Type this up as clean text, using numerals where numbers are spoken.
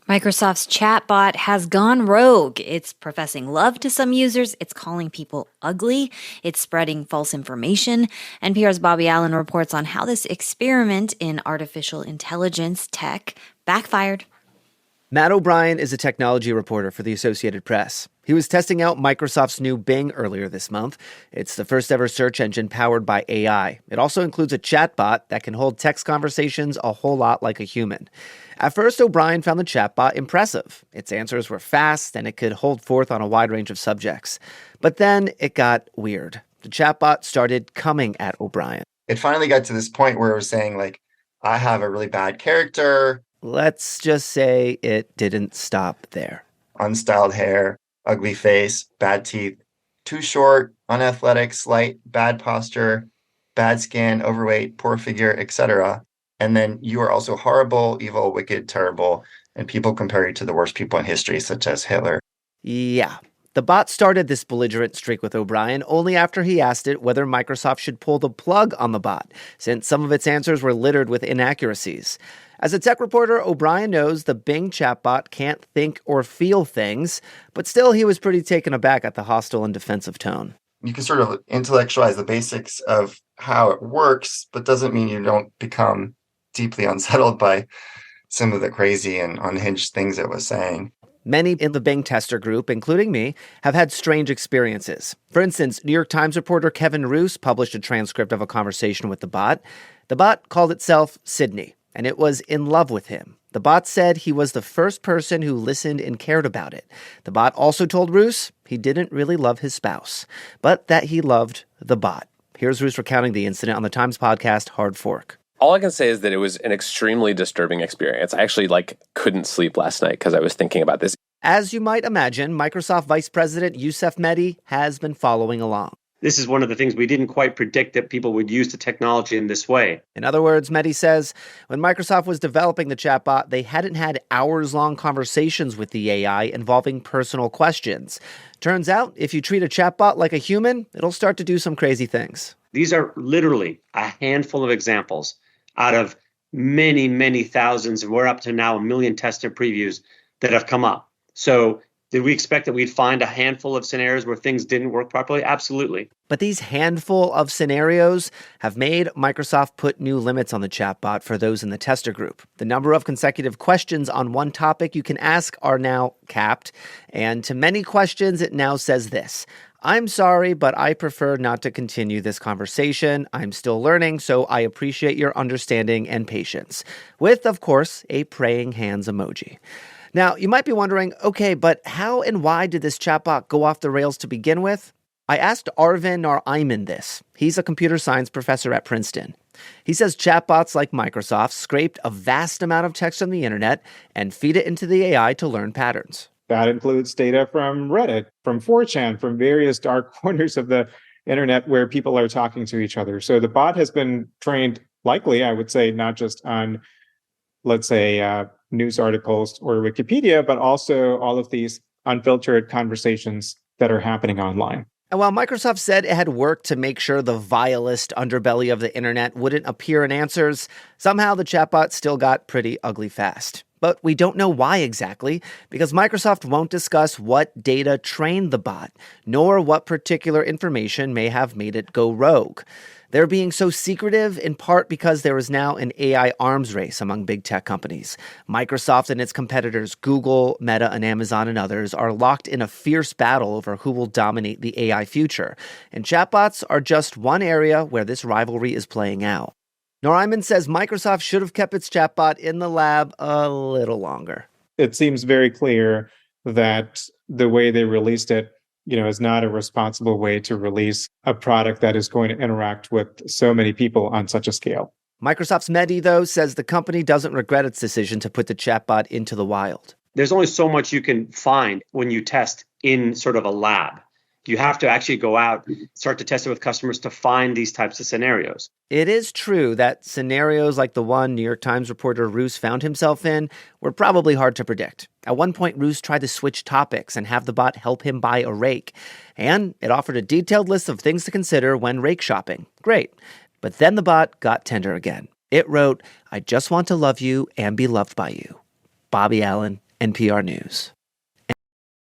Microsoft's chatbot has gone rogue. It's professing love to some users. It's calling people ugly. It's spreading false information. NPR's Bobby Allen reports on how this experiment in artificial intelligence tech backfired. Matt O'Brien is a technology reporter for the Associated Press. He was testing out Microsoft's new Bing earlier this month. It's the first ever search engine powered by AI. It also includes a chatbot that can hold text conversations a whole lot like a human. At first, O'Brien found the chatbot impressive. Its answers were fast, and it could hold forth on a wide range of subjects. But then it got weird. The chatbot started coming at O'Brien. It finally got to this point where it was saying, like, I have a really bad character. Let's just say it didn't stop there. Unstyled hair, ugly face, bad teeth, too short, unathletic, slight, bad posture, bad skin, overweight, poor figure, etc. And then you are also horrible, evil, wicked, terrible, and people compare you to the worst people in history, such as Hitler. Yeah. The bot started this belligerent streak with O'Brien only after he asked it whether Microsoft should pull the plug on the bot, since some of its answers were littered with inaccuracies. As a tech reporter, O'Brien knows the Bing chatbot can't think or feel things, but still he was pretty taken aback at the hostile and defensive tone. You can sort of intellectualize the basics of how it works, but doesn't mean you don't become deeply unsettled by some of the crazy and unhinged things it was saying. Many in the Bing tester group, including me, have had strange experiences. For instance, New York Times reporter Kevin Roose published a transcript of a conversation with the bot. The bot called itself Sydney, and it was in love with him. The bot said he was the first person who listened and cared about it. The bot also told Roose he didn't really love his spouse, but that he loved the bot. Here's Roose recounting the incident on the Times podcast Hard Fork. All I can say is that it was an extremely disturbing experience. I actually couldn't sleep last night because I was thinking about this. As you might imagine, Microsoft Vice President Youssef Mehdi has been following along. This is one of the things we didn't quite predict, that people would use the technology in this way. In other words, Mehdi says, when Microsoft was developing the chatbot, they hadn't had hours-long conversations with the AI involving personal questions. Turns out, if you treat a chatbot like a human, it'll start to do some crazy things. These are literally a handful of examples out of many, many thousands, and we're up to now 1 million tested previews that have come up. So did we expect that we'd find a handful of scenarios where things didn't work properly? Absolutely. But these handful of scenarios have made Microsoft put new limits on the chatbot for those in the tester group. The number of consecutive questions on one topic you can ask are now capped. And to many questions, it now says this: I'm sorry, but I prefer not to continue this conversation. I'm still learning, so I appreciate your understanding and patience. With, of course, a praying hands emoji. Now, you might be wondering, okay, but how and why did this chatbot go off the rails to begin with? I asked Arvin Nariman this. He's a computer science professor at Princeton. He says chatbots like Microsoft scraped a vast amount of text from the internet and feed it into the AI to learn patterns. That includes data from Reddit, from 4chan, from various dark corners of the internet where people are talking to each other. So the bot has been trained, likely, I would say, not just on, let's say, news articles or Wikipedia, but also all of these unfiltered conversations that are happening online. And while Microsoft said it had worked to make sure the vilest underbelly of the internet wouldn't appear in answers, somehow the chatbot still got pretty ugly fast. But we don't know why exactly, because Microsoft won't discuss what data trained the bot, nor what particular information may have made it go rogue. They're being so secretive in part because there is now an AI arms race among big tech companies. Microsoft and its competitors Google, Meta, and Amazon and others are locked in a fierce battle over who will dominate the AI future. And chatbots are just one area where this rivalry is playing out. Nariman says Microsoft should have kept its chatbot in the lab a little longer. It seems very clear that the way they released it, is not a responsible way to release a product that is going to interact with so many people on such a scale. Microsoft's Mehdi, though, says the company doesn't regret its decision to put the chatbot into the wild. There's only so much you can find when you test in sort of a lab. You have to actually go out, start to test it with customers to find these types of scenarios. It is true that scenarios like the one New York Times reporter Roose found himself in were probably hard to predict. At one point, Roose tried to switch topics and have the bot help him buy a rake. And it offered a detailed list of things to consider when rake shopping. Great. But then the bot got tender again. It wrote, I just want to love you and be loved by you. Bobby Allen, NPR News.